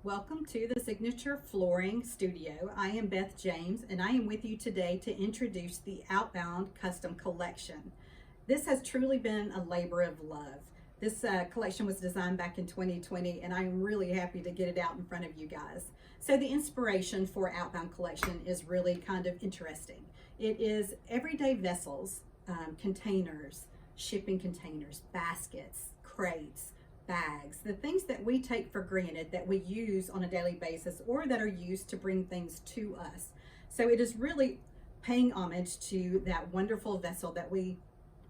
Welcome to the Signature Flooring Studio. I am Beth James and I am with you today to introduce the Outbound Custom Collection. This has truly been a labor of love. This collection was designed back in 2020 and I'm really happy to get it out in front of you guys. So the inspiration for Outbound Collection is really kind of interesting. It is everyday vessels, containers, shipping containers, baskets, crates, bags, the things that we take for granted that we use on a daily basis or that are used to bring things to us. So it is really paying homage to that wonderful vessel that we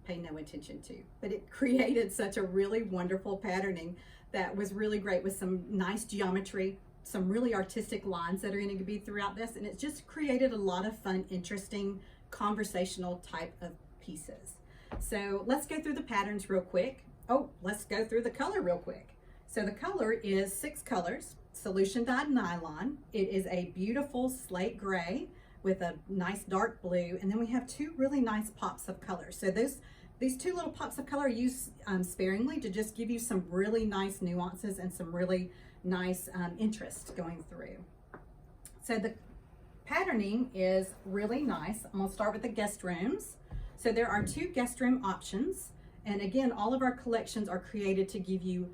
pay no attention to, but it created such a really wonderful patterning that was really great with some nice geometry, some really artistic lines that are going to be throughout this, and it just created a lot of fun, interesting, conversational type of pieces. So let's go through the patterns real quick. Oh, let's go through the color real quick. So the color is 6 colors, solution dyed nylon. It is a beautiful slate gray with a nice dark blue, and then we have 2 really nice pops of color. So these 2 little pops of color are used sparingly to just give you some really nice nuances and some really nice interest going through. So the patterning is really nice. I'm gonna start with the guest rooms. So there are 2 guest room options. And again, all of our collections are created to give you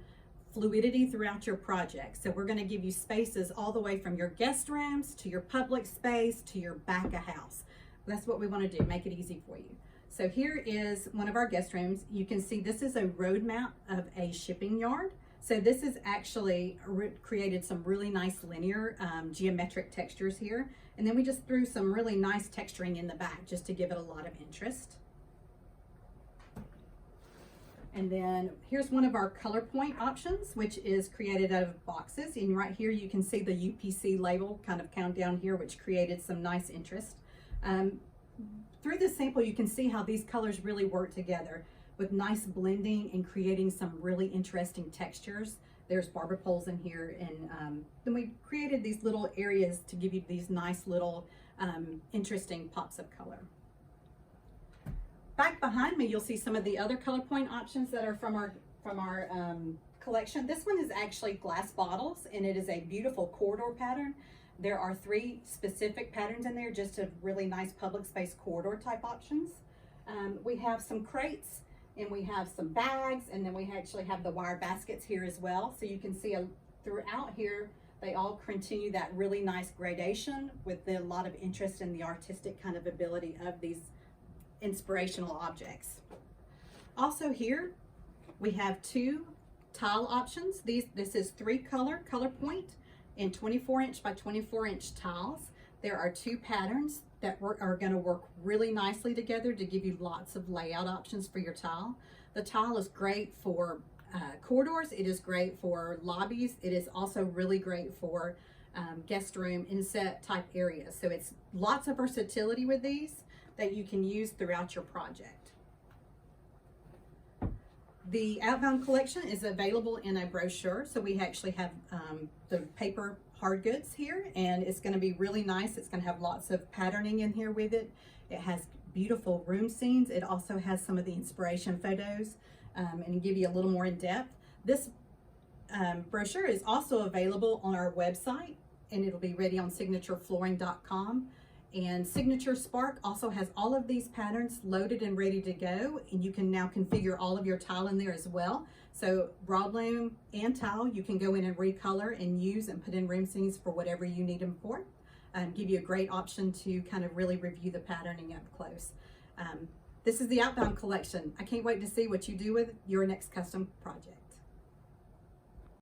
fluidity throughout your project. So we're going to give you spaces all the way from your guest rooms to your public space to your back of house. That's what we want to do, make it easy for you. So here is one of our guest rooms. You can see this is a road map of a shipping yard. So this is actually created some really nice linear geometric textures here. And then we just threw some really nice texturing in the back just to give it a lot of interest. And then here's one of our color point options, which is created out of boxes. And right here, you can see the UPC label kind of count down here, which created some nice interest. Through this sample, you can see how these colors really work together with nice blending and creating some really interesting textures. There's barber poles in here. And then we created these little areas to give you these nice little interesting pops of color. Back behind me, you'll see some of the other color point options that are from our collection. This one is actually glass bottles, and it is a beautiful corridor pattern. There are 3 specific patterns in there, just a really nice public space corridor type options. We have some crates, and we have some bags, and then we actually have the wire baskets here as well. So you can see throughout here, they all continue that really nice gradation with a lot of interest in the artistic kind of ability of these inspirational objects. Also here we have 2 tile options. This is 3 color point and 24-inch by 24-inch tiles. There are 2 patterns that are going to work really nicely together to give you lots of layout options for your tile. The tile is great for corridors. It is great for lobbies. It is also really great for guest room inset type areas. So it's lots of versatility with these that you can use throughout your project. The Outbound Collection is available in a brochure. So we actually have the paper hard goods here, and it's going to be really nice. It's going to have lots of patterning in here with it. It has beautiful room scenes. It also has some of the inspiration photos and give you a little more in depth. This brochure is also available on our website, and it'll be ready on signatureflooring.com. And Signature Spark also has all of these patterns loaded and ready to go, and you can now configure all of your tile in there as well. So Broadloom and tile, you can go in and recolor and use and put in room scenes for whatever you need them for. Give you a great option to kind of really review the patterning up close. This is the Outbound Collection. I can't wait to see what you do with your next custom project.